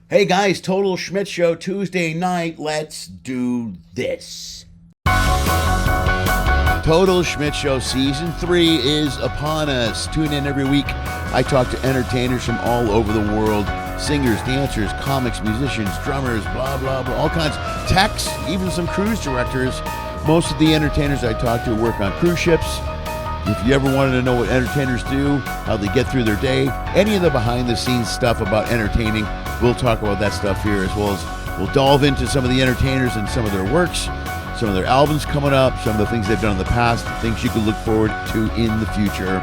Hey guys, Total Schmidt Show Tuesday night. Let's do this. Total Schmidt Show Season 3 is upon us. Tune in every week. I talk to entertainers from all over the world. Singers, dancers, comics, musicians, drummers, blah, blah, blah. All kinds. Techs, even some cruise directors. Most of the entertainers I talk to work on cruise ships. If you ever wanted to know what entertainers do, how they get through their day, any of the behind-the-scenes stuff about entertaining, we'll talk about that stuff here, as well as we'll delve into some of the entertainers and some of their works, some of their albums coming up, some of the things they've done in the past, things you can look forward to in the future.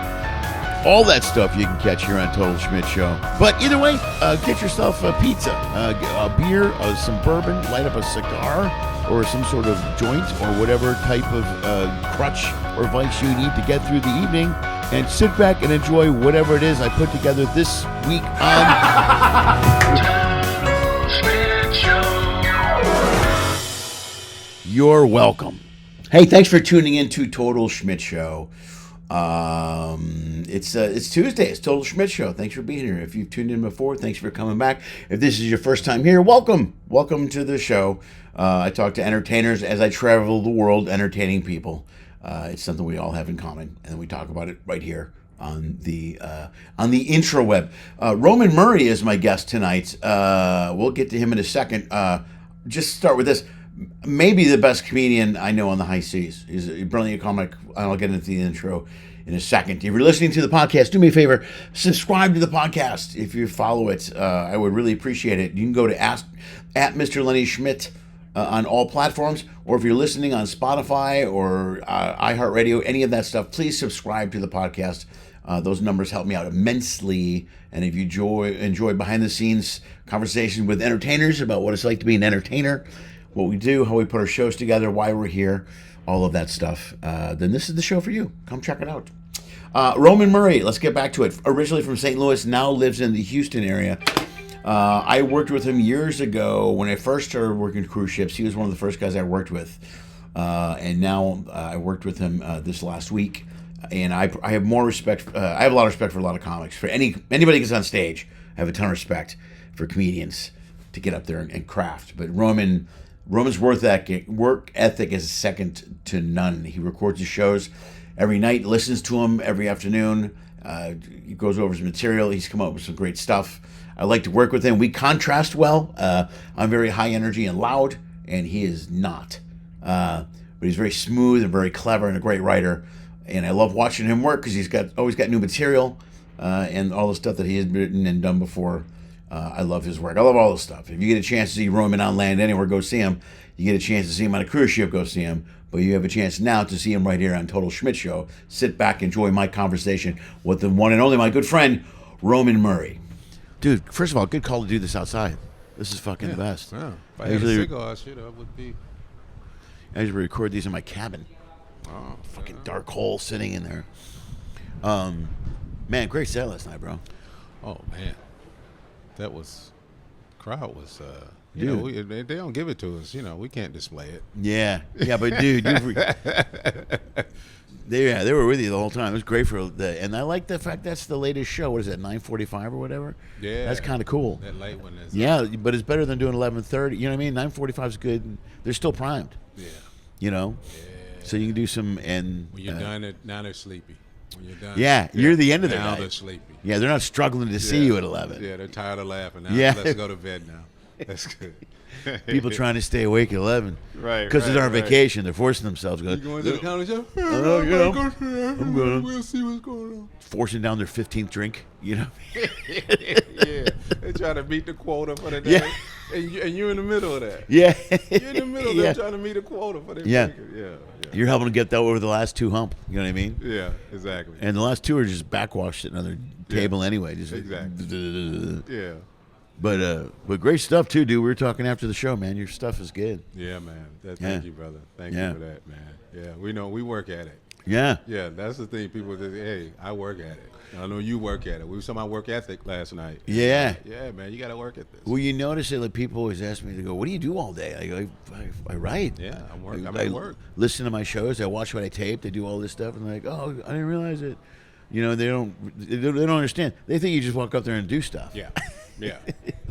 All that stuff you can catch here on Total Schmidt Show. But either way, get yourself a pizza, a beer, some bourbon, light up a cigar, or some sort of joint, or whatever type of crutch or vice you need to get through the evening, and sit back and enjoy whatever it is I put together this week on You're welcome. Hey, thanks for tuning in to Total Schmidt Show. It's Tuesday. It's Total Schmidt Show. Thanks for being here. If you've tuned in before, thanks for coming back. If this is your first time here, welcome. Welcome to the show. I talk to entertainers as I travel the world entertaining people. It's something we all have in common, and we talk about it right here on the intraweb. Roman Murray is my guest tonight. We'll get to him in a second. Just start with this. Maybe the best comedian I know on the high seas. He's a brilliant comic. I'll get into the intro in a second. If you're listening to the podcast, do me a favor, subscribe to the podcast. If you follow it, I would really appreciate it. You can go to at Mr. Lenny Schmidt on all platforms, or if you're listening on Spotify or iHeartRadio, any of that stuff, please subscribe to the podcast. Those numbers help me out immensely. And if you enjoy behind-the-scenes conversation with entertainers about what it's like to be an entertainer, what we do, how we put our shows together, why we're here, all of that stuff, then this is the show for you. Come check it out. Roman Murray, let's get back to it. Originally from St. Louis, now lives in the Houston area. I worked with him years ago when I first started working cruise ships. He was one of the first guys I worked with. And now I worked with him this last week. And I have more respect. I have a lot of respect for a lot of comics. For anybody who gets on stage, I have a ton of respect for comedians to get up there and craft. But Roman's work ethic is second to none. He records his shows every night, listens to them every afternoon. He goes over his material. He's come up with some great stuff. I like to work with him. We contrast well. I'm very high energy and loud, and he is not. But he's very smooth and very clever and a great writer. And I love watching him work because he's always got new material and all the stuff that he has written and done before. I love his work. I love all this stuff. If you get a chance to see Roman on land anywhere, go see him. You get a chance to see him on a cruise ship, go see him. But you have a chance now to see him right here on Total Schmidt Show. Sit back, enjoy my conversation with the one and only, my good friend, Roman Murray. Dude, first of all, good call to do this outside. This is fucking the best. Yeah. If I had a cigar, I would be. I usually record these in my cabin. Oh, fucking dark hole sitting in there. Man, great set last night, bro. Oh, man. Crowd was, they don't give it to us. We can't display it. Yeah, but dude, they were with you the whole time. It was great and I like the fact that's the latest show. What is that, 9:45 or whatever? Yeah, that's kind of cool. That late one is. Yeah, but it's better than doing 11:30. You know what I mean? 9:45 is good. They're still primed. Yeah. Yeah. So you can do some when you're done, now they're sleepy. When you're done, you're the end of the night. Now they're sleepy. Yeah, they're not struggling to see you at 11. Yeah, they're tired of laughing. Now let's go to bed now. That's good. People trying to stay awake at 11. Right. Because they're on vacation. They're forcing themselves. You going to the comedy show? I'm going. We'll see what's going on. Forcing down their 15th drink, Yeah. They try to meet the quota for the day. Yeah. And you're in the middle of that. Yeah. You're in the middle. They're trying to meet a quota for their drinking. Yeah. You're helping to get that over the last two hump. You know what I mean? Yeah, exactly. And the last two are just backwash at another table anyway. Just exactly. Yeah. But great stuff too, dude. We were talking after the show, man. Your stuff is good. Yeah, man. Thank you, brother. Thank you for that, man. Yeah, we know we work at it. Yeah. Yeah, that's the thing. People say, hey, I work at it. I know you work at it. We were talking about work ethic last night. Yeah. Yeah, man, you got to work at this. Well, you notice that people always ask me to go, what do you do all day? I go, I write. Yeah, I'm at work. Listen to my shows. I watch what I taped. I do all this stuff. And they're like, oh, I didn't realize it. They don't understand. They think you just walk up there and do stuff. Yeah. Yeah.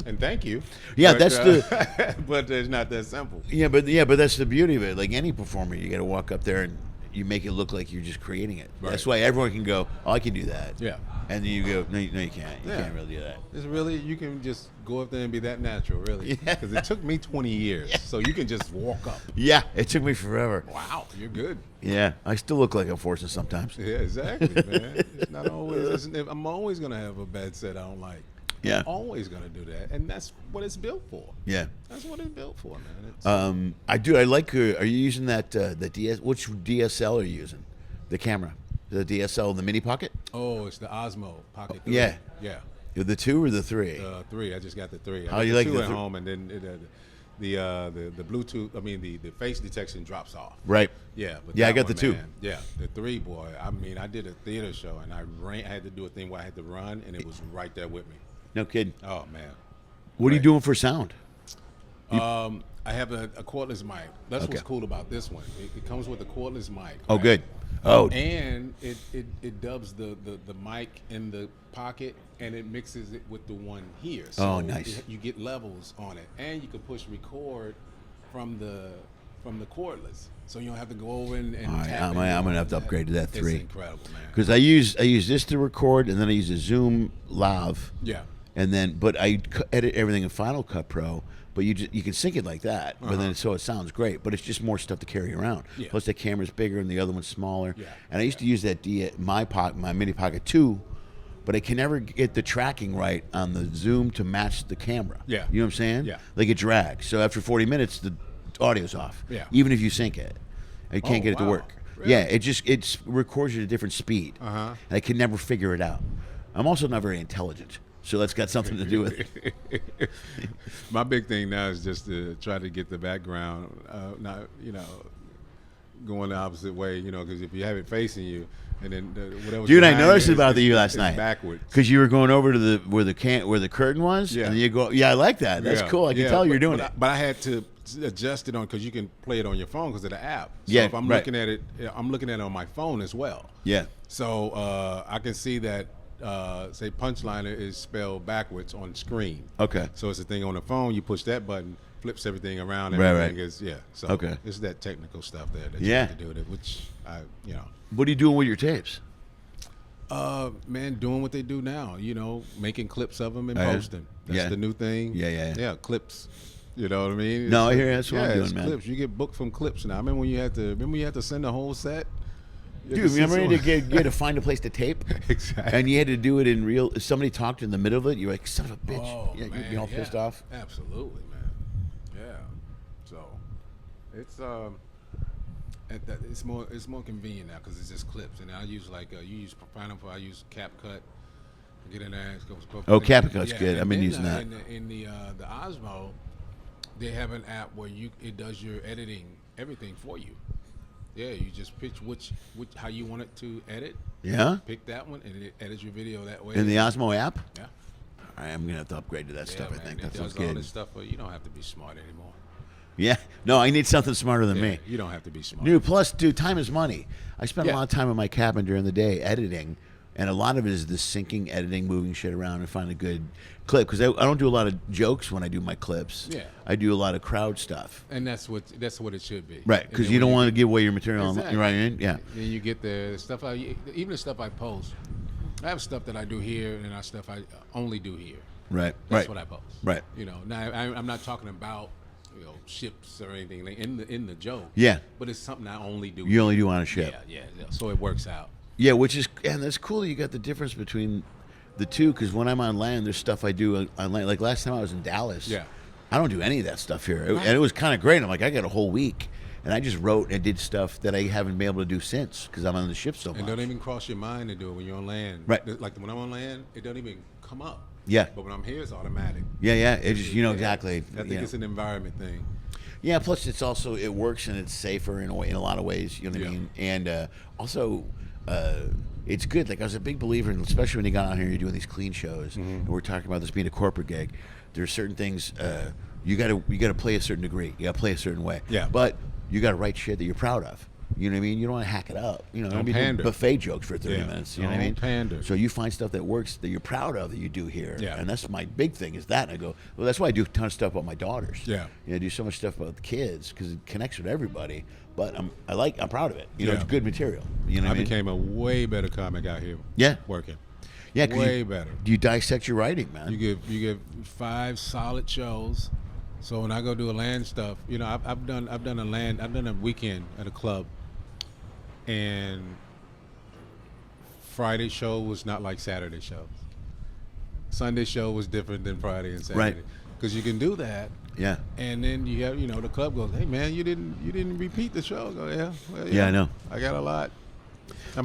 and thank you. Yeah, but, that's the. But it's not that simple. Yeah, but that's the beauty of it. Like any performer, you got to walk up there and you make it look like you're just creating it. Right. That's why everyone can go, "Oh, I can do that." Yeah. And then you go, "No, you can't. You Yeah. can't really do that." It's really, you can just go up there and be that natural, really. Yeah. Because it took me 20 years, so you can just walk up. Yeah, it took me forever. Wow, you're good. Yeah, I still look like I'm forcing sometimes. Yeah, exactly, man. It's not always. I'm always gonna have a bad set I don't like. Yeah. I'm always gonna do that, and that's what it's built for. Yeah. That's what it's built for, man. It's, I do. I like. Are you using that? The DS. Which DSL are you using? The camera. The DSL, the mini pocket. oh, it's the Osmo Pocket 3. Yeah. Yeah. The 2 or the 3? 3. I just got the 3. I How got you the like 2 the at thr- home, and then the Bluetooth. I mean, the face detection drops off. Right. Yeah, but Yeah, I that got the one, 2. man, yeah, the 3, boy. I mean, I did a theater show, and I had to do a thing where I had to run, and it was right there with me. No kidding. Oh man. What are you Right. doing for sound? I have a cordless mic. That's Okay. what's cool about this one. It comes with a cordless mic. Oh, right? good. Oh, And it dubs the mic in the pocket, and it mixes it with the one here. So Oh, nice. You get levels on it, and you can push record from the cordless, so you don't have to go over and all right. tap I'm in and gonna all have to that. upgrade to that 3 It's incredible, man. because I use this to record, and then I use a Zoom Lav, Yeah. and then but I edit everything in Final Cut Pro. But you can sync it like that, but then so it sounds great. But it's just more stuff to carry around. Yeah. Plus the camera's bigger and the other one's smaller. Yeah. And I used to use that my mini pocket 2, but I can never get the tracking right on the zoom to match the camera. Yeah. You know what I'm saying? Yeah. Like it drags. So after 40 minutes, the audio's off. Yeah. Even if you sync it, I can't Oh, get it to wow. work. Really? Yeah. It records at a different speed. Uh-huh. And I can never figure it out. I'm also not very intelligent, so that's got something to do with it. My big thing now is just to try to get the background, not going the opposite way, because if you have it facing you, and then whatever. Dude, I noticed about you last it's night. backwards. Because you were going over to where the curtain was, Yeah. and then you go. Yeah, I like that. That's Yeah, cool. I can yeah, tell you're but- doing but it. But I had to adjust it on because you can play it on your phone because of the app. So Yeah, if I'm right. looking at it, I'm looking at it on my phone as well. Yeah. So I can see that say punchliner is spelled backwards on screen. Okay. So it's a thing on the phone. You push that button, flips everything around. Right, Everything right. is So Okay. it's that technical stuff there that Yeah. you have to do with it, which What are you doing with your tapes? man, doing what they do now. Making clips of them and Oh, yeah? posting. That's Yeah. the new thing. Yeah. Yeah, clips. You know what I mean? No, I hear you. That's what I'm doing, it's man. Clips. You get booked from clips now. I remember when you had to send the whole set. You had Dude, to send remember you someone- had to find a place to tape? Exactly. And you had to do it in real. If somebody talked in the middle of it, you're like, son of a bitch. Oh, Yeah, man, you're all pissed off. Absolutely, man. Yeah. So it's it's more convenient now because it's just clips, and I use you use Final Cut, I use CapCut. Get in there. Oh, CapCut's good. and I've been then, using that. In the Osmo, they have an app where it does your editing, everything for you. Yeah, you just pitch which how you want it to edit. Yeah? Pick that one, and it edits your video that way. In the Osmo app? Yeah. All right, I'm going to have to upgrade to that stuff, man, I think. it That sounds does all good. this stuff, but you don't have to be smart anymore. Yeah. No, I need something smarter than me. You don't have to be smart. Dude, plus, time is money. I spend a Yeah. lot of time in my cabin during the day editing, and a lot of it is the syncing, editing, moving shit around, and finding a good clip. Because I don't do a lot of jokes when I do my clips. Yeah. I do a lot of crowd stuff. And that's what it should be. Right, And because then you when don't want to give away your material. Exactly. Right in? Yeah. Then you get the stuff even the stuff I post. I have stuff that I do here, and I stuff I only do here. Right. That's right. what I post. Right. Now I'm not talking about ships or anything like in the joke. Yeah. But it's something I only do. You only do on a ship. Yeah. So it works out. Yeah, and that's cool. You got the difference between the two, because when I'm on land, there's stuff I do on land. Like last time I was in Dallas. Yeah. I don't do any of that stuff here, and it was kind of great. I'm like, I got a whole week, and I just wrote and did stuff that I haven't been able to do since because I'm on the ship so much. And don't even cross your mind to do it when you're on land. Right. Like when I'm on land, it don't even come up. Yeah. But when I'm here, it's automatic. Yeah. It just exactly. I think it's an environment thing. Yeah. Plus, it's also it works and it's safer in a lot of ways. You know what I Yeah. mean? And also, it's good. Like I was a big believer, in, especially when you got on here, you're doing these clean shows, and we're talking about this being a corporate gig. There's certain things you got to play a certain degree. You got to play a certain way. Yeah. But you got to write shit that you're proud of. You know what I mean? You don't want to hack it up. You know, Don't doing pander. buffet jokes for 30 minutes. You know what I mean? Don't pander. So you find stuff that works that you're proud of that you do here. Yeah. And that's my big thing is that. And I go, well, that's why I do a ton of stuff about my daughters. Yeah. You know, I do so much stuff about the kids because it connects with everybody. But I'm proud of it. You know, Yeah. it's good material. You know what I mean? became a way better comic out here. Yeah. Working. Yeah, 'cause way better. You dissect your writing, man. You get 5 solid shows. So when I go do a land stuff, you know, I've done a weekend at a club, and Friday show was not like Saturday shows. Sunday show was different than Friday and Saturday. Right. Because you can do that. Yeah. And then you have, you know, the club goes, hey man, you didn't repeat the show. I go, yeah. Well, Yeah, I know. I got a lot.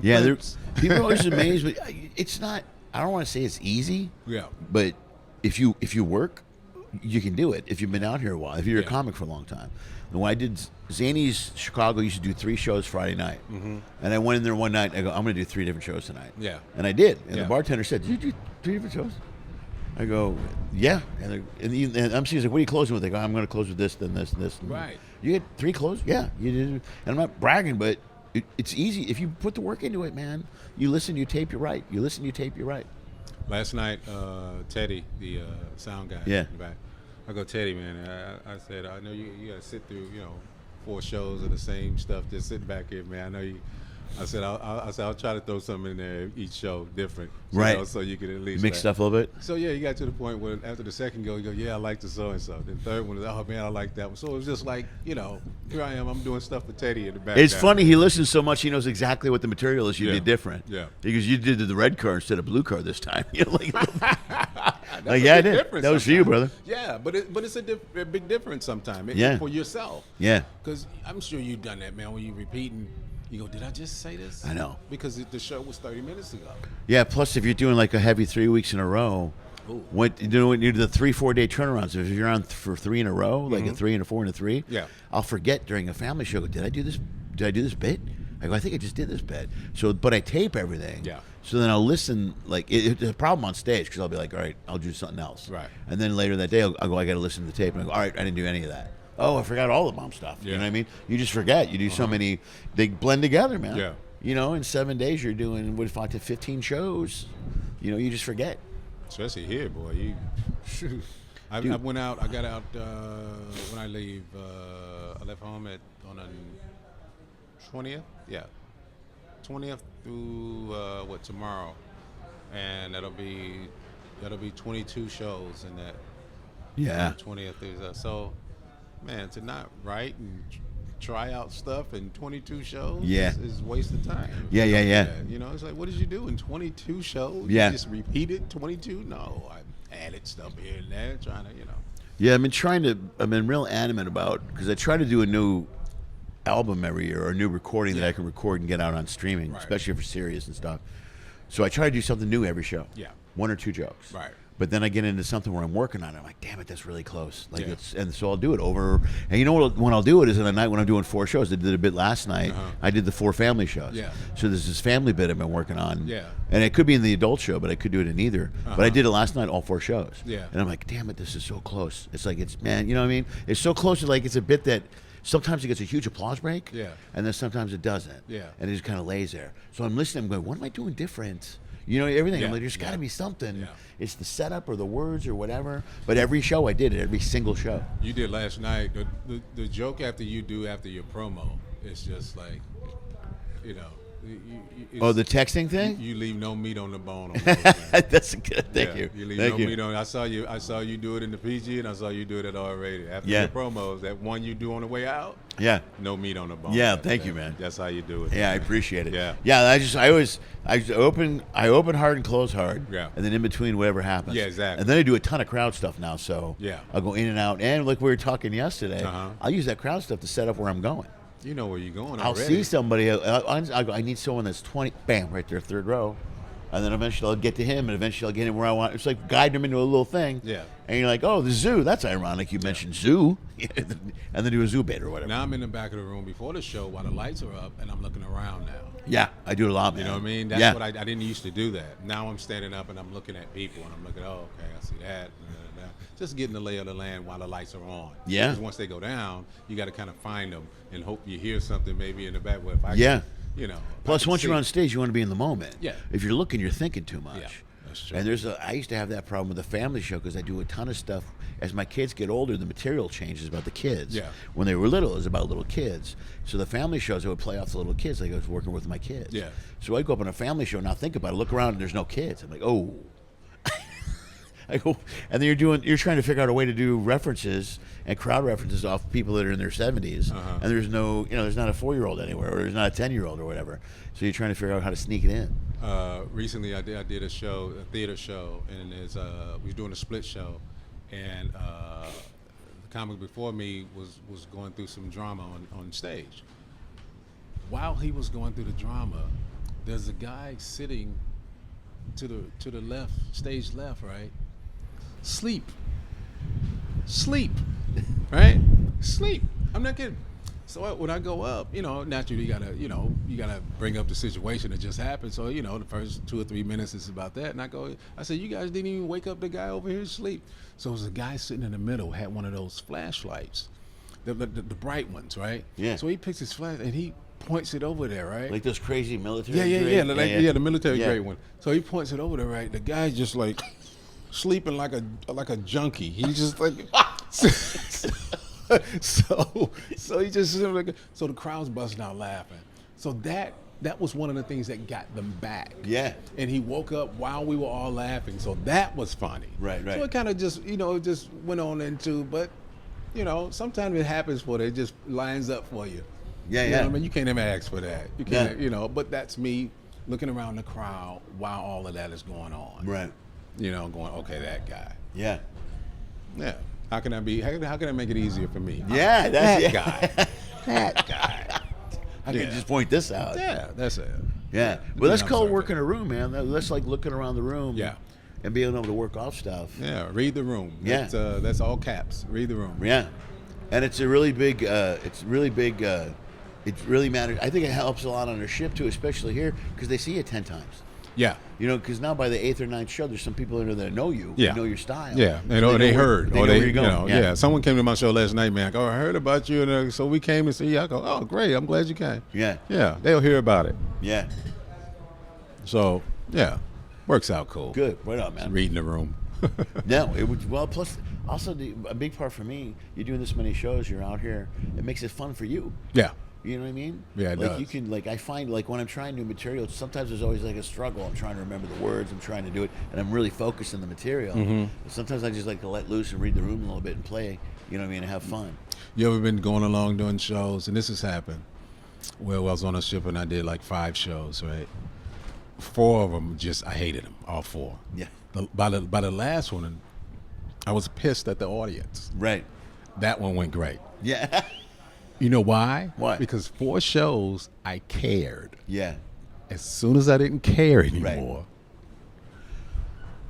Yeah, people are always amazed, but it's not. I don't want to say it's easy. Yeah. But if you work, you can do it. If you've been out here a while, if you're a Yeah. comic for a long time. And when I did Zany's Chicago, used to do 3 shows Friday night, and I went in there one night. And I go, I'm going to do 3 different shows tonight. Yeah. And I did. And Yeah. the bartender said, "Did you do 3 different shows?" I go, "Yeah." And I'm like, "What are you closing with?" They go, "I'm going to close with this, then this, and this." And Right. You get 3 closed? Yeah. You did. And I'm not bragging, but it's easy if you put the work into it, man. You listen, you tape, you write. You listen, you tape, you write. Last night, Teddy, the sound guy, Yeah. in the back, I go, Teddy, man. I said, I know you got to sit through, 4 shows of the same stuff, just sitting back here, man. I know you. I said, I'll try to throw something in there each show different, Right. So you can at least Mix stuff a little bit. So yeah, you got to the point where after the second go, you go, yeah, I like the so and so. Then third one is, oh man, I like that one. So it was just like, here I am, I'm doing stuff for Teddy in the back. It's funny. He listens so much, he knows exactly what the material is you Yeah. did different. Yeah. Because you did the red car instead of blue car this time. You're like, That's like, a yeah, I big did. difference That was for you, sometimes. brother. Yeah, but it's a big difference sometimes. Yeah. For yourself. Yeah. Because I'm sure you've done that, man. When you repeating, you go, did I just say this? I know. Because the show was 30 minutes ago. Yeah. Plus, if you're doing like a heavy 3 weeks in a row, when you do the 3-4 day turnarounds, if you're on for 3 in a row, like a 3 and a 4 and a 3, Yeah. I'll forget during a family show. Did I do this? Did I do this bit? I go, I think I just did this bit. So, but I tape everything. Yeah. So then I'll listen. Like it's a problem on stage because I'll be like, all right, I'll do something else. Right. And then later that day, I'll go, I got to listen to the tape, and I go, all right, I didn't do any of that. Oh, I forgot all the mom stuff. You Yeah. know what I mean? You just forget. You do so many. They blend together, man. Yeah. In 7 days you're doing 15 shows. You just forget. Especially here, boy. You, I went out. I got out when I leave. I left home on the 20th. Yeah, 20th through tomorrow, and that'll be 22 shows in that. Yeah. 20th is so, man, to not write and try out stuff in 22 shows is waste of time. Yeah. It's like, what did you do in 22 shows? Yeah. You just repeated 22? No, I added stuff here and there, trying to, Yeah, I've been real adamant about, because I try to do a new album every year or a new recording that I can record and get out on streaming, Right. especially for Sirius and stuff. So I try to do something new every show. Yeah. 1 or 2 jokes. Right. But then I get into something where I'm working on it. I'm like, damn it, that's really close. Like Yeah. and so I'll do it over. And you know what? When I'll do it is on a night when I'm doing 4 shows. I did a bit last night. I did the 4 family shows. Yeah. So there's this family bit I've been working on. Yeah. And it could be in the adult show, but I could do it in either. But I did it last night, all 4 shows. Yeah. And I'm like, damn it, this is so close. It's like man, you know what I mean? It's so close to like it's a bit that sometimes it gets a huge applause break. Yeah. And then sometimes it doesn't. Yeah. And it just kind of lays there. So I'm listening. I'm going, what am I doing different? Everything. Yeah. I'm like, there's got to be something. Yeah. It's the setup or the words or whatever. But every show I did it, every single show. You did last night. The joke after your promo is just like, The texting thing? You leave no meat on the bone. On those, man. That's a good. Thank you. You leave Thank no you. meat on. I saw you do it in the PG, and I saw you do it at R rated. After Yeah. your promos, that one you do on the way out, Yeah. no meat on the bone. Yeah, thank you, man. That's how you do it. Yeah, I man. appreciate it. Yeah. Yeah, I open hard and close hard. Yeah. And then in between whatever happens. Yeah, exactly. And then I do a ton of crowd stuff now, so Yeah. I'll go in and out. And like we were talking yesterday, Uh-huh. I'll use that crowd stuff to set up where I'm going. You know where you're going I'll already. see somebody. I'll go, I need someone that's 20. Bam, right there, 3rd row. And then eventually I'll get to him, and eventually I'll get him where I want. It's like guiding him into a little thing. Yeah. And you're like, oh, the zoo. That's ironic. You mentioned zoo. And then do a zoo bit or whatever. Now I'm in the back of the room before the show while the lights are up, and I'm looking around now. Yeah, I do it a lot, man. You know what I mean? That's yeah. what I didn't used to do that. Now I'm standing up and I'm looking at people, and I'm looking, oh, okay, I see that. just getting the lay of the land while the lights are on. Yeah. Because once they go down, you got to kind of find them and hope you hear something maybe in the back. Well, if I Yeah. can, you know. Plus, once you're on stage, you want to be in the moment. Yeah. If you're looking, you're thinking too much. Yeah, that's true. And I used to have that problem with the family show because I do a ton of stuff. As my kids get older, the material changes about the kids. Yeah. When they were little, it was about little kids. So the family shows, I would play off the little kids like I was working with my kids. Yeah. So I'd go up on a family show, now think about it, look around, and there's no kids. I'm like, oh. I go, and then you're trying to figure out a way to do references and crowd references off people that are in their 70s, and there's no, there's not a 4-year-old anywhere, or there's not a 10-year-old or whatever. So you're trying to figure out how to sneak it in. Recently, I did a theater show, and we was doing a split show, and the comic before me was going through some drama on stage. While he was going through the drama, there's a guy sitting to the left, stage left, right? Sleep, right? Sleep. I'm not kidding. So when I go up, naturally you gotta bring up the situation that just happened. So the first 2 or 3 minutes is about that, and I said, you guys didn't even wake up the guy over here asleep. So it was a guy sitting in the middle, had one of those flashlights, the bright ones, right? Yeah. So he picks his flash and he points it over there, right? Like those crazy military Yeah, the military Yeah. grade one. So he points it over there, right? The guy's just like sleeping like a junkie. He's just like so he just like, so the crowd's busting out laughing. So that was one of the things that got them back. Yeah. And he woke up while we were all laughing. So that was funny. Right. So it kind of just just went on into, but sometimes it happens for it. It just lines up for you. Yeah, You yeah. know what I mean, you can't even ask for that. You can't, but that's me looking around the crowd while all of that is going on. Right. Going, okay, that guy. Yeah. Yeah. How can I make it easier for me? Yeah, that's guy. That guy. I can just point this out. Yeah, that's it. Yeah. Well, that's I'm called sorry. working a room, man. That's like looking around the room. Yeah. And being able to work off stuff. Yeah, read the room. Yeah. That's all caps. Read the room. Yeah. And it's a really big, it really matters. I think it helps a lot on a ship too, especially here, because they see you 10 times. Yeah. Because now by the 8th or 9th show, there's some people in there that know you, Yeah. they know your style. Yeah, So they know heard, where, or they know where you're going. yeah. Someone came to my show last night, man. I go, I heard about you, and so we came and see you. I go, oh, great, I'm glad you came. Yeah. Yeah, they'll hear about it. Yeah. So yeah, works out cool. Good. Right on, Just man. reading the room. No, it would, well, plus also a big part for me, you're doing this many shows, you're out here, it makes it fun for you. Yeah. You know what I mean? Yeah, it like does. you can, like, I find, like, when I'm trying new material, sometimes there's always like a struggle. I'm trying to remember the words, I'm trying to do it, and I'm really focused on the material. Mm-hmm. Sometimes I just like to let loose and read the room a little bit and play, you know what I mean, and have fun. You ever been going along doing shows, and this has happened. Well, I was on a ship and I did like 5 shows, right? 4 of them I hated them, all 4. Yeah. By the last one, I was pissed at the audience. Right. That one went great. Yeah. You know why? Why? Because 4 shows, I cared. Yeah. As soon as I didn't care anymore.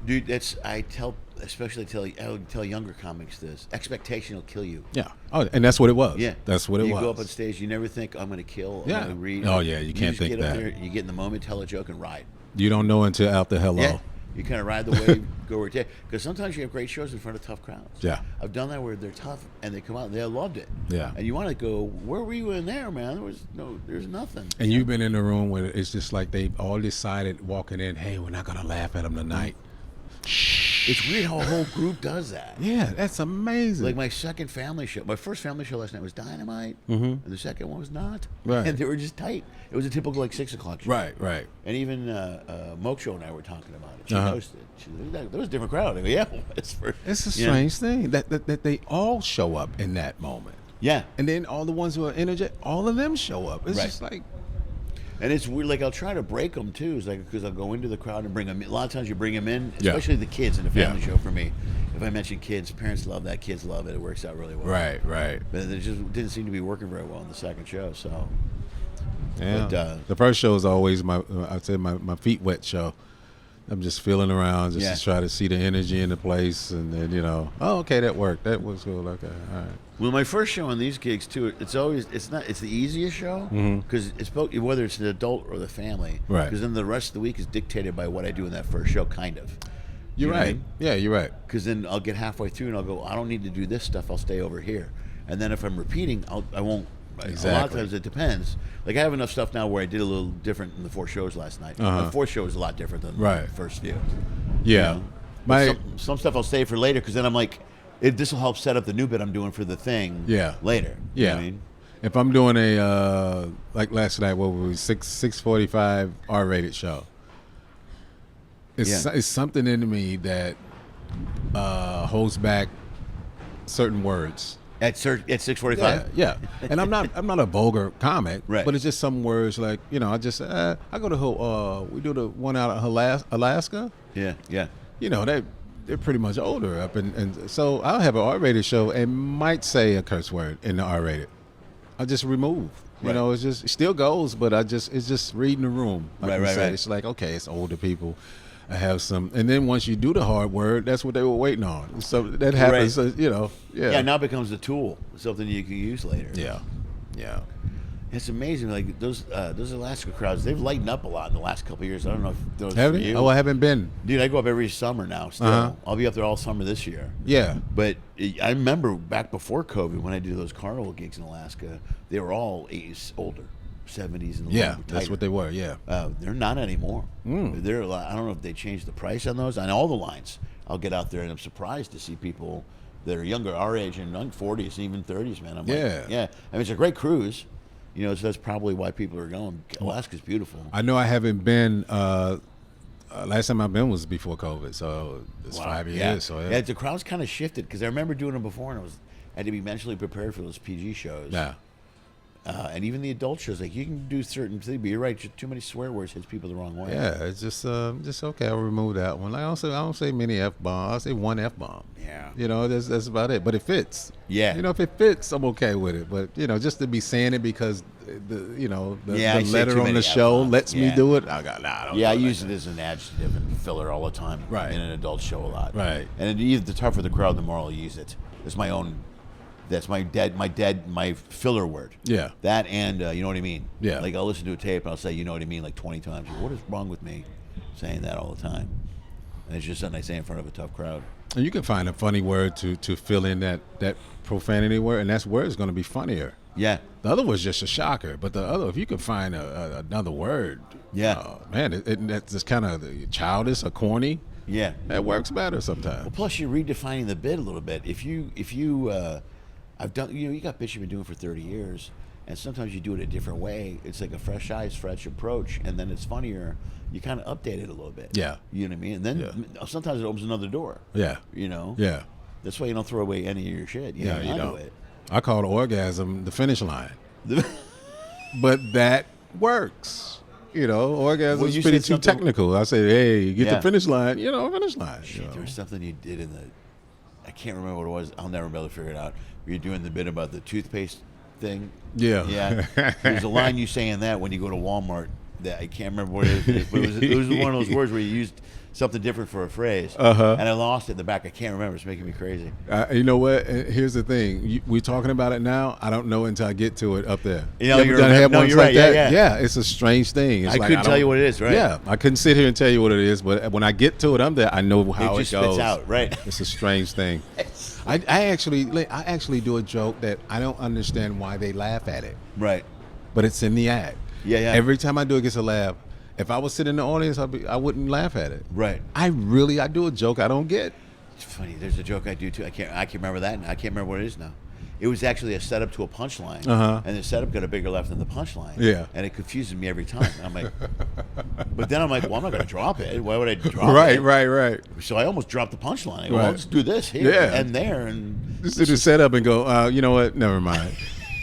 Dude, I tell younger comics this. Expectation will kill you. Yeah. Oh, and that's what it was. Yeah. That's what it was. You go up on stage, you never think, I'm going to kill, I'm Yeah. going to read. Oh, yeah, you can't just think get up that. there, you get in the moment, tell a joke, and ride. You don't know until after hello. Yeah. You kind of ride the wave, go where it takes. Because sometimes you have great shows in front of tough crowds. Yeah. I've done that where they're tough and they come out and they loved it. Yeah. And you want to go, where were you in there, man? There's nothing. And you've been in the room where it's just like they all decided walking in, hey, we're not going to laugh at them tonight. It's weird how a whole group does that. Yeah, that's amazing. Like my second family show, my first family show last night was Dynamite, Mm-hmm. and the second one was not. Right. And they were just tight. It was a typical like 6 o'clock show. Right. And even Moksho and I were talking about it. She Uh-huh. hosted. There was a different crowd. I go, yeah, It's a strange thing that they all show up in that moment. Yeah. And then all the ones who are energetic, all of them show up. It's Right. just like, And it's weird. Like I'll try to break them too. It's like because I'll go into the crowd and bring them. A lot of times you bring them in, Yeah. especially the kids in a family Yeah. show. For me, if I mention kids, parents love that. Kids love it. It works out really well. right. But it just didn't seem to be working very well in the second show. So Yeah. But, the first show is always I'd say my feet wet show. I'm just feeling around just Yeah. to try to see the energy in the place, and then oh, okay, that worked. That was cool. Okay, all right. well, my first show on these gigs too. It's the easiest show because it's both, whether it's the adult or the family. Right. Because then the rest of the week is dictated by what I do in that first show, kind of. You're know what I right. mean? Yeah, you're right. Because then I'll get halfway through and I'll go, I don't need to do this stuff. I'll stay over here. And then if I'm repeating, I won't. A lot of Exactly. times it depends. Like I have enough stuff now where I did a little different in the 4 shows last night. Uh-huh. The 4th show was a lot different than Right. the first few. Yeah. You know? My But some stuff I'll save for later because then I'm like, this will help set up the new bit I'm doing for the thing Yeah. later. You know Yeah. what I mean? If I'm doing a like last night, what were we 6:45 R-rated show? It's something in me that holds back certain words. At 6:45. Yeah. And I'm not a vulgar comic, Right. but it's just some words like I just I go to we do the one out of Alaska. Yeah. Yeah. They're pretty much older up and so I'll have an R-rated show and might say a curse word in the R-rated. I just remove. Right. It still goes, but it's just reading the room. Like Right, you right, said. right. It's like, okay, it's older people. I have some, and then once you do the hard word, that's what they were waiting on. So that happens, Right. Yeah. Yeah. Now it becomes a tool, something you can use later. Yeah. It's amazing. Like those Alaska crowds, they've lightened up a lot in the last couple of years. I don't know if those Have for you? you. Oh, I haven't been. Dude, I go up every summer now. Still, Uh-huh. I'll be up there all summer this year. Yeah. But I remember back before COVID when I did those carnival gigs in Alaska, they were all 80s, older, 70s, and Yeah, tighter. that's what they were. Yeah. They're not anymore. Mm. They're. I don't know if they changed the price on those. On all the lines, I'll get out there and I'm surprised to see people that are younger, our age, and young 40s, even 30s. Man, I'm Yeah. like, yeah. I mean, it's a great cruise. So that's probably why people are going. Alaska's beautiful. I know I haven't been. Last time I've been was before COVID, so it's Wow. 5 years. Yeah. So Yeah, the crowd's kind of shifted because I remember doing them before and I had to be mentally prepared for those PG shows. Yeah. And even the adult shows, like you can do certain things, but you're right, just too many swear words hits people the wrong way. Yeah, it's just okay. I'll remove that one. Like, I don't say many F-bombs. I'll say one F-bomb. Yeah. That's about it. But it fits. Yeah. If it fits, I'm okay with it. But just to be saying it because the Yeah, I say letter too on many the show F-bombs. lets me Yeah. do it. I don't Yeah, I do use that. it as an adjective and filler all the time. Right. In an adult show a lot. Right. And the tougher the crowd, the more I'll use it. It's my own. That's my filler word. Yeah. That and you know what I mean. Yeah. Like I'll listen to a tape and I'll say you know what I mean like 20 times. What is wrong with me saying that all the time? And it's just something I say in front of a tough crowd. And you can find a funny word to fill in that profanity word, and that's where it's going to be funnier. Yeah. The other was just a shocker, but the other, if you can find another word, Yeah. man, that's just kind of childish or corny. Yeah. That works better sometimes. Well, plus you're redefining the bit a little bit. If you I've done you got bits you've been doing for 30 years, and sometimes you do it a different way. It's like a fresh eyes, fresh approach, and then it's funnier. You kind of update it a little bit. Yeah. You know what I mean? And then sometimes it opens another door. Yeah. Yeah. That's why you don't throw away any of your shit. You hang you on to don't. it. I call the orgasm the finish line, but that works. Orgasm Well, is you pretty said too something- technical. I say, hey, get Yeah. the finish line. Finish line. Shit, there was something you did in I can't remember what it was. I'll never be able to figure it out. You're doing the bit about the toothpaste thing. Yeah. Yeah. There's a line you say in that when you go to Walmart that I can't remember what it is, but it was one of those words where you used something different for a phrase. Uh-huh. And I lost it in the back. I can't remember. It's making me crazy. You know what? Here's the thing. We're talking about it now. I don't know until I get to it up there. You know, ever you're done right. have No, ones you're like right. Yeah, that? yeah. It's a strange thing. It's I like, couldn't tell don't- you what it is, right? Yeah, I couldn't sit here and tell you what it is, but when I get to it, I'm there. I know how It it just goes. spits out, right? It's a strange thing. I actually do a joke that I don't understand why they laugh at it, Right. but it's in the act. Yeah, yeah. Every time I do it, gets a laugh. If I was sitting in the audience, I wouldn't laugh at it. Right. I do a joke I don't get. It's funny. There's a joke I do too. I can't remember that. I can't remember what it is now. It was actually a setup to a punchline, Uh-huh. and the setup got a bigger laugh than the punchline. Yeah. And it confuses me every time. I'm like, but then I'm like, well, I'm not going to drop it. Why would I drop it? Right. So I almost dropped the punchline. I go, Right. well, let's do this here Yeah. and there, and Just to set up and go, you know what? Never mind.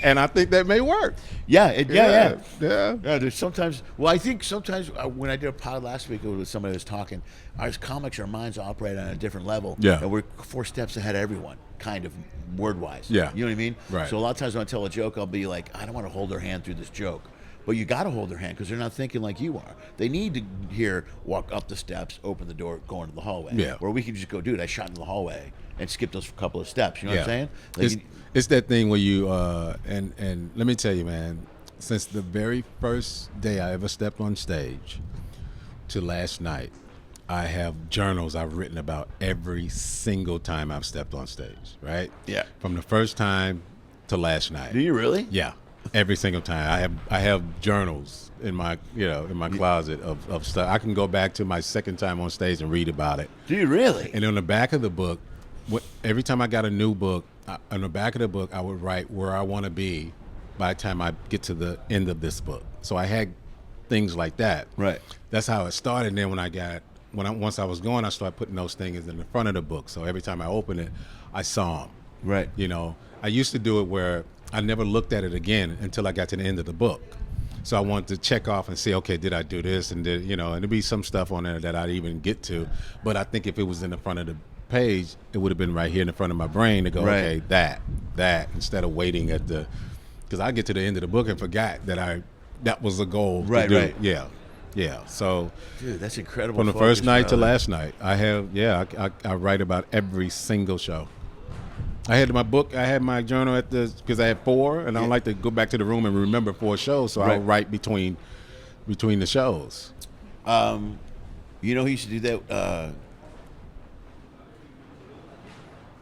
And I think that may work. yeah. Yeah. Yeah, there's sometimes. Well, I think sometimes when I did a pod last week with somebody who was talking, as comics, our minds operate on a different level. Yeah. And we're 4 steps ahead of everyone, kind of word-wise. Yeah. You know what I mean? Right. So a lot of times when I tell a joke, I'll be like, I don't want to hold their hand through this joke. But you got to hold their hand because they're not thinking like you are. They need to hear walk up the steps, open the door, go into the hallway. Yeah. Where we can just go, dude, I shot into the hallway and skip those couple of steps. You know what I'm saying? Like, It's that thing where you and let me tell you, man. Since the very first day I ever stepped on stage to last night, I have journals I've written about every single time I've stepped on stage, right? Yeah. From the first time to last night. Do you really? Yeah. Every single time. I have journals in my closet of stuff. I can go back to my second time on stage and read about it. Do you really? And on the back of the book, every time I got a new book, on the back of the book, I would write where I want to be by the time I get to the end of this book. So I had things like that. Right. That's how it started. And then once I was going, I started putting those things in the front of the book. So every time I opened it, I saw them. Right. You know, I used to do it where I never looked at it again until I got to the end of the book. So I wanted to check off and see, okay, did I do this? And and there'd be some stuff on there that I'd even get to. But I think if it was in the front of the page, it would have been right here in the front of my brain to go, right. Okay, that, instead of waiting because I get to the end of the book and forgot that was a goal right, to do. Right. Yeah. So, dude, that's incredible. From the first night to last night, I write about every single show. I had my journal because I had 4, and I don't like to go back to the room and remember 4 shows, so I'll write between the shows. He used to do that.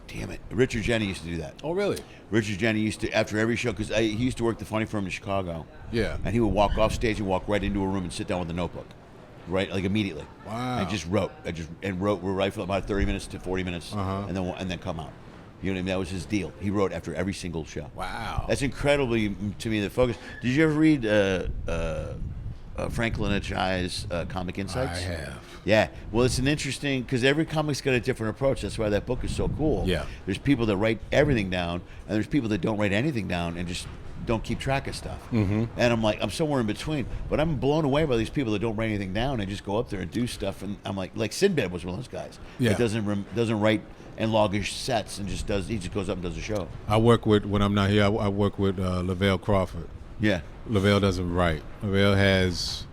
Damn it, Richard Jenny used to do that. Oh, really? Richard Jenny used to, after every show, because he used to work the Funny Firm in Chicago. Yeah. And he would walk off stage and walk right into a room and sit down with a notebook, right, like immediately. Wow. And just wrote, write for about 30 minutes to 40 minutes, and then come out. You know what I mean? That was his deal. He wrote after every single show. Wow. That's incredibly, to me, the focus. Did you ever read Franklin Achai's Comic Insights? I have. Yeah. Well, it's an interesting, because every comic's got a different approach. That's why that book is so cool. Yeah. There's people that write everything down, and there's people that don't write anything down and just don't keep track of stuff. Mm-hmm. And I'm somewhere in between. But I'm blown away by these people that don't write anything down and just go up there and do stuff. And I'm like Sinbad was one of those guys. Yeah. That doesn't write and log his sets and he just goes up and does a show. I work with, when I'm not here, I work with Lavelle Crawford. Yeah. Lavelle doesn't write. Lavelle has,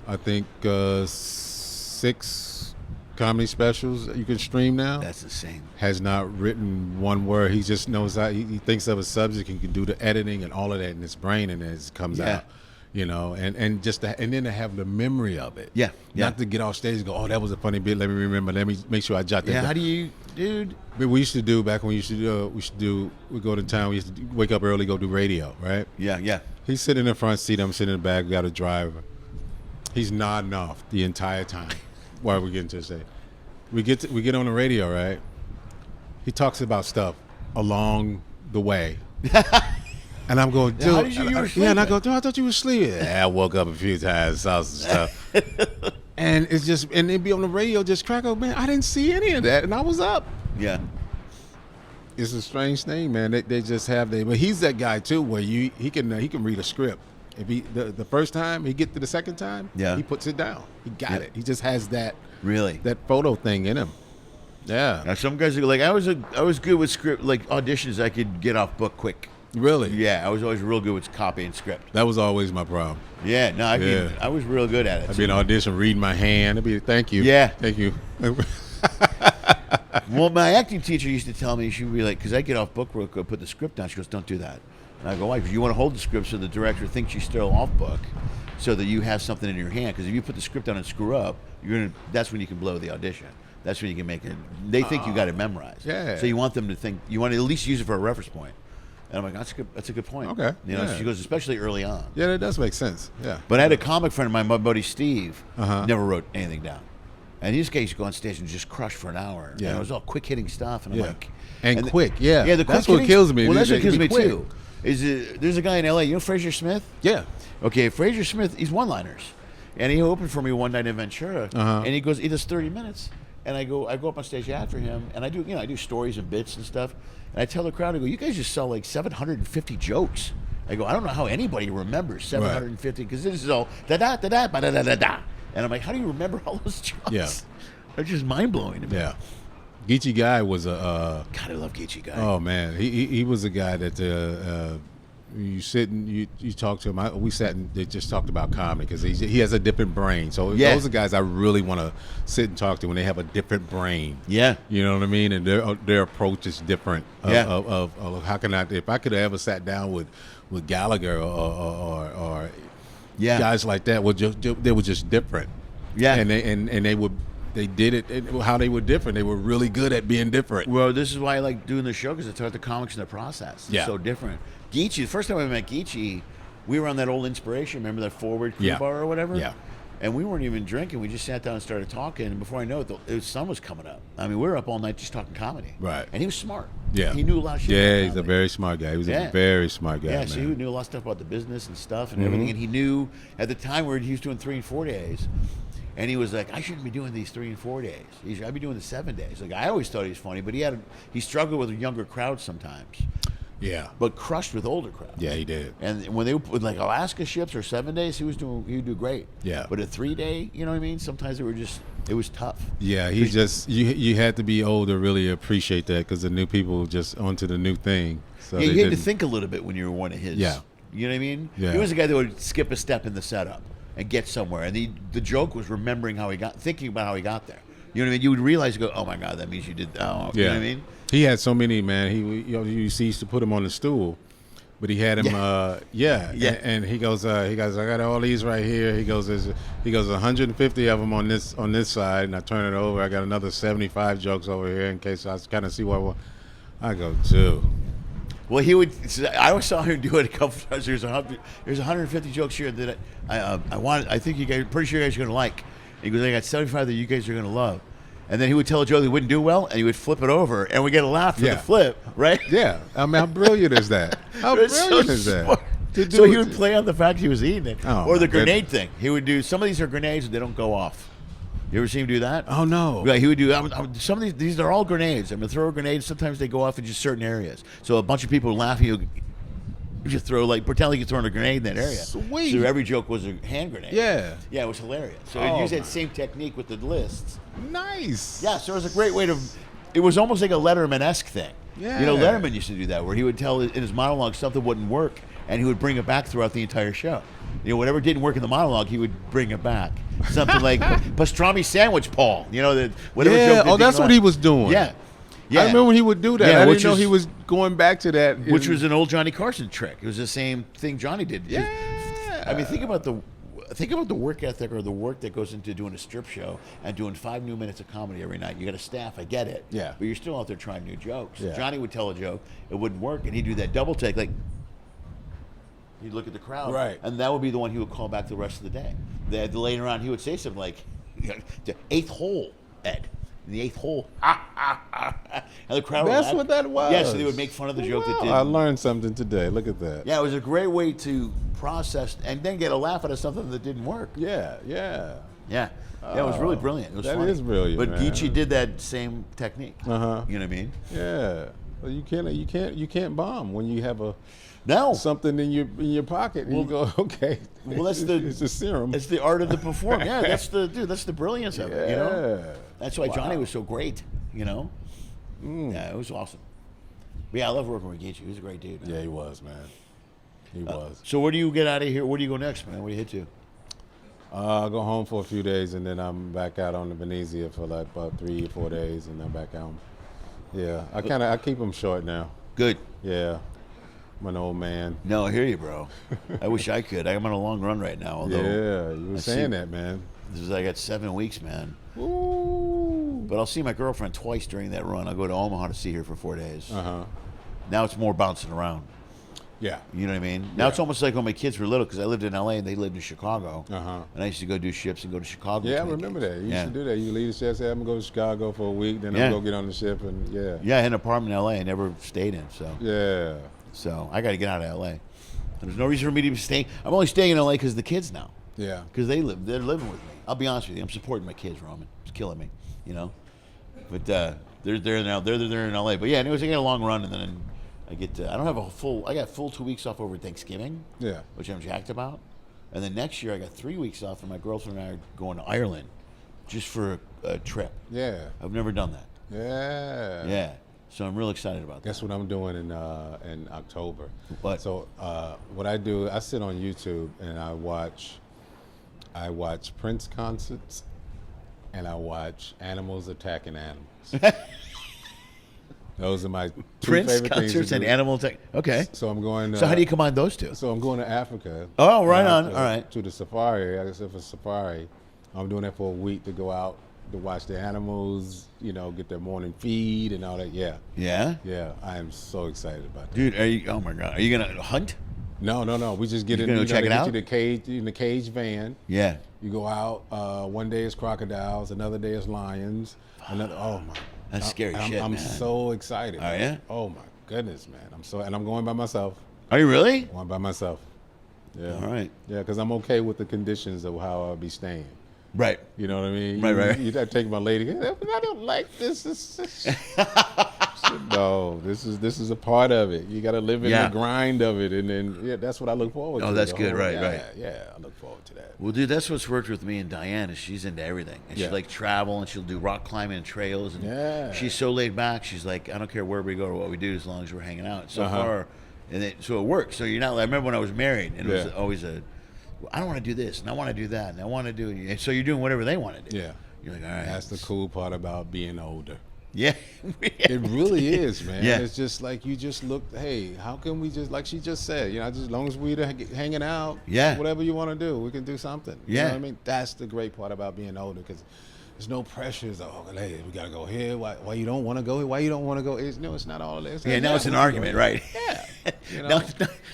I think, 6 comedy specials that you can stream now. That's insane. Has not written one word. He just knows how he thinks of a subject and can do the editing and all of that in his brain, and it comes out. And then to have the memory of it. Yeah. Not to get off stage and go, oh, that was a funny bit. Let me remember. Let me make sure I jot that down. How do you, dude? But we used to do back when we go to town. We used to wake up early, go do radio, right? Yeah. He's sitting in the front seat. I'm sitting in the back. We got a driver. He's nodding off the entire time while we get into the stage. We get on the radio, right? He talks about stuff along the way. And I'm going, dude. How did you were sleeping? And I go, dude, I thought you were sleeping. Yeah, I woke up a few times, saw some stuff. And it's just, and it'd be on the radio, just crack up, man. I didn't see any of that, and I was up. Yeah. It's a strange thing, man. They just have but he's that guy too, where he can read a script. If he the first time he get to the second time, he puts it down. He got it. He just has that that photo thing in him. Yeah. Now some guys are like, I was good with script, like auditions. I could get off book quick. Really? Yeah, I was always real good with copy and script. That was always my problem. Yeah, no, I was real good at it. I'd be in an audition, reading my hand. I'd be, thank you. Yeah. Thank you. Well, my acting teacher used to tell me, she'd be like, because I get off book real quick, put the script down. She goes, don't do that. And I go, why? Because you want to hold the script so the director thinks you're still off book, so that you have something in your hand. Because if you put the script down and screw up, that's when you can blow the audition. That's when you can make it. They think you got it memorized. Yeah. So you want them to think, you want to at least use it for a reference point. And I'm like, that's a good point. Okay. She goes, especially early on. Yeah, that does make sense. Yeah. But I had a comic friend of mine, my buddy Steve, never wrote anything down. And these guys used to go on stage and just crush for an hour. Yeah. And it was all quick hitting stuff. And I'm like, and quick, yeah. Yeah, the quick that's what kills me. Well, that's what kills me quick. too. There's a guy in LA, you know Fraser Smith? Yeah. Okay, Fraser Smith, he's one-liners. And he opened for me one night in Ventura. And he does 30 minutes. And I go up on stage after him, and I do stories and bits and stuff. And I tell the crowd, I go, you guys just saw like 750 jokes. I go, I don't know how anybody remembers 750, because this is all da-da-da-da, ba-da-da-da-da. And I'm like, how do you remember all those jokes? Yeah. They're just mind-blowing to me. Yeah. Geechee Guy was a... God, I love Geechee Guy. Oh, man. He was a guy that... you sit and you talk to him. We sat and they just talked about comedy because he has a different brain. So those are guys I really want to sit and talk to when they have a different brain. Yeah, you know what I mean. And their approach is different. Of how can if I could have ever sat down with Gallagher or guys like that, they were just different. Yeah, and they would they did it how they were different. They were really good at being different. Well, this is why I like doing the show, because it's about the comics and the process. It's Yeah. so different. Geechee, the first time I met Geechee, we were on that old Inspiration. Remember that Forward Crew Yeah. Bar or whatever? Yeah. And we weren't even drinking. We just sat down and started talking. And before I know it, the sun was coming up. I mean, we were up all night just talking comedy. Right. And he was smart. Yeah. He knew a lot of shit. Yeah, about he's a comedy. very smart guy. He was Yeah. a very smart guy, Yeah, man. so he knew a lot of stuff about the business and stuff and everything. And he knew at the time where he was doing 3 and 4 days. And he was like, I shouldn't be doing these 3 and 4 days. I'd be doing the 7 days. Like, I always thought he was funny, but he struggled with a younger crowd sometimes, Yeah. but crushed with older crowds. Yeah, he did. And when they would like Alaska ships or 7 days, he would do great. Yeah. But a 3 day, you know what I mean? Sometimes it was tough. Yeah, he's just you had to be old to really appreciate that, because the new people just onto the new thing. So Yeah, they you had to didn't- think a little bit when you were one of his. Yeah. You know what I mean? Yeah. He was a guy that would skip a step in the setup and get somewhere. And the joke was remembering thinking about how he got there. You know what I mean? You would realize, you go, oh my God, that means you did. Oh, you know what I mean? He had so many, man. You used to put him on the stool, but he had him. Yeah. And he goes, I got all these right here. He goes, 150 of them on this side, and I turn it over. I got another 75 jokes over here in case I kind of see what. I go, dude. Well, I always saw him do it a couple times. There's 150 jokes here that I think you guys, pretty sure you guys are going to like. And he goes, I got 75 that you guys are going to love. And then he would tell a joke that wouldn't do well, and he would flip it over, and we get a laugh for Yeah. the flip, right? Yeah, I mean, how brilliant is that? How It's so brilliant is that? smart. To do So he it- would play on the fact he was eating it, Oh, or the my grenade thing. He would do some of these are grenades and they don't go off. You ever seen him do that? Oh no! Yeah, he would do. Some of these are all grenades. I'm gonna throw a grenade. Sometimes they go off in just certain areas. So a bunch of people laugh. You just throw pretend like you're throwing a grenade in that area. Sweet. So every joke was a hand grenade. Yeah. Yeah, it was hilarious. So Oh, he'd use my. that same technique with the lists. Nice. Yeah, so it was a great way to. It was almost like a Letterman-esque thing. Yeah. You know, Letterman used to do that, where he would tell in his monologue stuff that wouldn't work, and he would bring it back throughout the entire show. You know, whatever didn't work in the monologue, he would bring it back. Something like pastrami sandwich, Paul. You know, whatever Yeah. joke. Oh, that's what he was doing. Yeah. Yeah. I remember when he would do that. Yeah, I which didn't know was- he was going back to that. Which was an old Johnny Carson trick. It was the same thing Johnny did. Yeah. I mean, think about the work ethic or the work that goes into doing a strip show and doing 5 new minutes of comedy every night. You got a staff, I get it. Yeah. But you're still out there trying new jokes. Yeah. Johnny would tell a joke, it wouldn't work, and he'd do that double take, like he'd look at the crowd, Right. and that would be the one he would call back the rest of the day. Later on, he would say something like, "The 8th hole, Ed." In the 8th hole, and the crowd. That's would laugh. what that was. Yeah, so they would make fun of the joke that Wow, didn't. I learned something today. Look at that. Yeah, it was a great way to process and then get a laugh out of something that didn't work. Yeah. Yeah. Yeah, it was really brilliant. It was That funny. is brilliant, But man. Geechee did that same technique. Uh-huh. You know what I mean? Yeah. Well, you can't bomb when you have No, something in your pocket and you go, okay. well, that's it's a serum. it's the art of the perform. Yeah, that's the brilliance of it. You know, Yeah. that's why Johnny Wow. was so great. You know, yeah, it was awesome. But yeah, I love working with Geechee. He was a great dude. Man. Yeah, he was, man. He was. So where do you get out of here? Where do you go next, man? Where do you hit to? I'll go home for a few days and then I'm back out on the Venezia for like about 3 or 4 days and then back out. Yeah, I keep them short now. Good. Yeah, I'm an old man. No, I hear you, bro. I wish I could. I'm on a long run right now. Although Yeah, you were I saying see- that, man. I got 7 weeks, man. Ooh. But I'll see my girlfriend twice during that run. I'll go to Omaha to see her for 4 days. Uh-huh. Now it's more bouncing around. Yeah. You know what I mean? Now Yeah. it's almost like when my kids were little, because I lived in LA and they lived in Chicago. Uh-huh. And I used to go do ships and go to Chicago. Yeah, I between remember gigs. that. You yeah. used to do that. You leave the ship, say, I'm going to go to Chicago for a week, then Yeah. I'm going to go get on the ship, and yeah. Yeah, I had an apartment in LA I never stayed in. Yeah. So I got to get out of LA. And there's no reason for me to be staying. I'm only staying in LA because of the kids now. Yeah. Because they're living with me. I'll be honest with you. I'm supporting my kids, Roman. It's killing me, you know. But they're there now. They're in LA. But yeah, anyways, I get a long run, and then I got full 2 weeks off over Thanksgiving. Yeah. Which I'm jacked about. And then next year I got 3 weeks off, and my girlfriend and I are going to Ireland, just for a trip. Yeah. I've never done that. Yeah. Yeah. So I'm real excited about that. Guess what I'm doing in October? What? So what I do, I sit on YouTube and I watch Prince concerts and I watch animals attacking animals. Those are my two Prince favorite things to concerts and do. animal tech. Okay. So I'm going. So how do you combine those two? So I'm going to Africa. Oh, right on. All All right. To the safari. I guess for safari, I'm doing that for a week to go out to watch the animals, get their morning feed and all that. Yeah, Yeah? yeah. I am so excited about that. Dude, oh my God. Are you going to hunt? No. We just get in. gonna go check they it get out? you the cage in the cage van. Yeah. You go out. One day is crocodiles. Another day is lions. Another. Oh my. That's scary shit, I'm man. so excited. Oh, yeah? Oh my goodness, man. I'm going by myself. Are you really? Going by myself. Yeah. All right. Yeah, because I'm okay with the conditions of how I'll be staying. Right. You know what I mean? Right. You got to take my lady. I don't like this. No, this is a part of it. You got to live in the grind of it, and then that's what I look forward to. Oh, that's good. Right. Yeah, I look forward to that. Well, dude, that's what's worked with me and Diane is she's into everything. And she like travel and she'll do rock climbing and trails. And she's so laid back. She's like, I don't care where we go or what we do as long as we're hanging out. So far, so it works. So you're not. I remember when I was married, and it was always I don't want to do this, and I want to do that, and I want to do. And so you're doing whatever they want to do. Yeah. You're like, all right. That's the cool part about being older. Yeah. It really is, man. Yeah. It's just like you just look, hey, how can we just, like she just said, just as long as we're hanging out, whatever you want to do, we can do something. You know what I mean? That's the great part about being older, because there's no pressures. Oh, hey, we got to go here. Why you don't want to go here? Why you don't want to go? It's not all this. Now it's an argument, right? Yeah.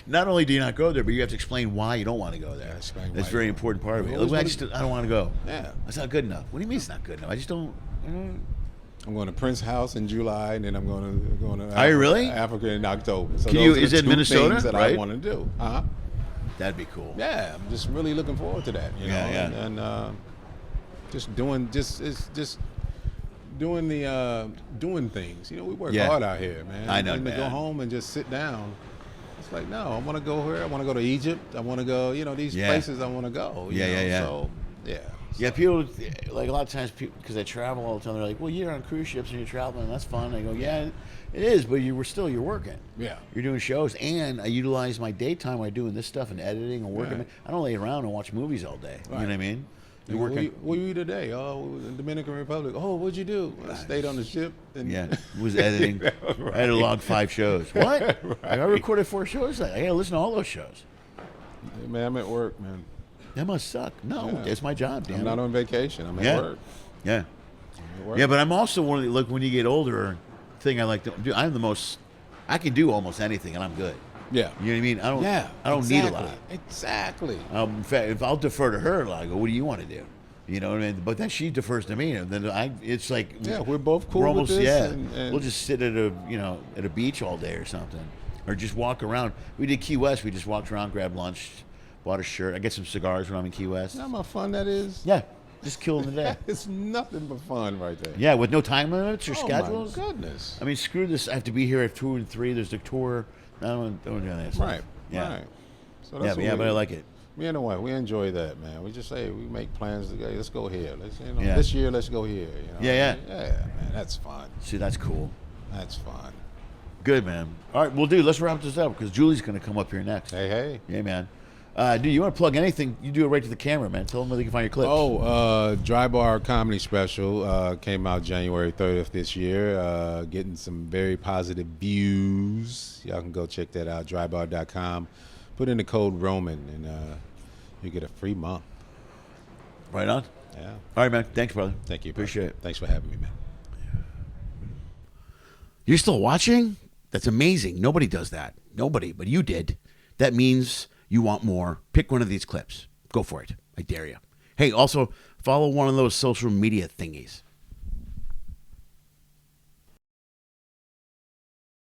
Not only do you not go there, but you have to explain why you don't want to go there. That's a very important part of it. Look, I don't want to go. Yeah. That's not good enough. What do you mean it's not good enough? I just don't. I'm going to Prince House in July, and then I'm going to Are you really? Africa in October. So is it Minnesota? Things that I want to do. That'd be cool. Yeah, I'm just really looking forward to that. And just doing doing things. We work hard out here, man. I know, and man. to go home and just sit down. It's like, no, I want to go here. I want to go to Egypt. I want to go. These places I want to go. Yeah. So yeah. Yeah, people, like a lot of times, because I travel all the time, they're like, well, you're on cruise ships and you're traveling, and that's fun. I go, yeah, it is, but you're working. Yeah. You're doing shows, and I utilize my daytime while doing this stuff and editing and working. I don't lay around and watch movies all day. You know what I mean? You're working. What you today? Oh, in Dominican Republic. Oh, what'd you do? I stayed on the ship. And Was editing. I had to log 5 shows. What? I recorded 4 shows. I got to listen to all those shows. Hey, man, I'm at work, man. That must suck. No, it's my job, damn. I'm not on vacation. I'm at work. Yeah. Yeah, but I'm also one of the, look, when you get older, thing I like to do, I can do almost anything, and I'm good. Yeah. You know what I mean? I don't need a lot. Exactly. In fact, if I'll defer to her, I go, what do you want to do? You know what I mean? But then she defers to me, and then it's like we're both cool. We're almost with this and we'll just sit at a beach all day or something, or just walk around. We did Key West. We just walked around, grabbed lunch, bought a shirt. I get some cigars when I'm in Key West. You know how much fun that is? Yeah, just killing the day. It's nothing but fun right there. Yeah, with no time limits or schedules. Oh my goodness! I mean, screw this. I have to be here at 2 and 3. There's the tour. I don't do that stuff. Right. Yeah. Right. So that's but I like it. Me and the wife, we enjoy that, man. We just say we make plans to go. Let's go here. This year, let's go here. Yeah, man. That's fun. See, that's cool. That's fun. Good, man. All right, well, dude, let's wrap this up because Julie's going to come up here next. Hey. Yeah, man. Dude, you want to plug anything? You do it right to the camera, man. Tell them where they can find your clips. Dry Bar Comedy Special came out January 30th this year. Getting some very positive views. Y'all can go check that out, drybar.com. Put in the code Roman, and you get a free month. Right on. Yeah. All right, man. Thanks, brother. Thank you. Appreciate it. Thanks for having me, man. You're still watching? That's amazing. Nobody does that. Nobody, but you did. That means you want more. Pick one of these clips. Go for it. I dare you. Hey, also follow one of those social media thingies.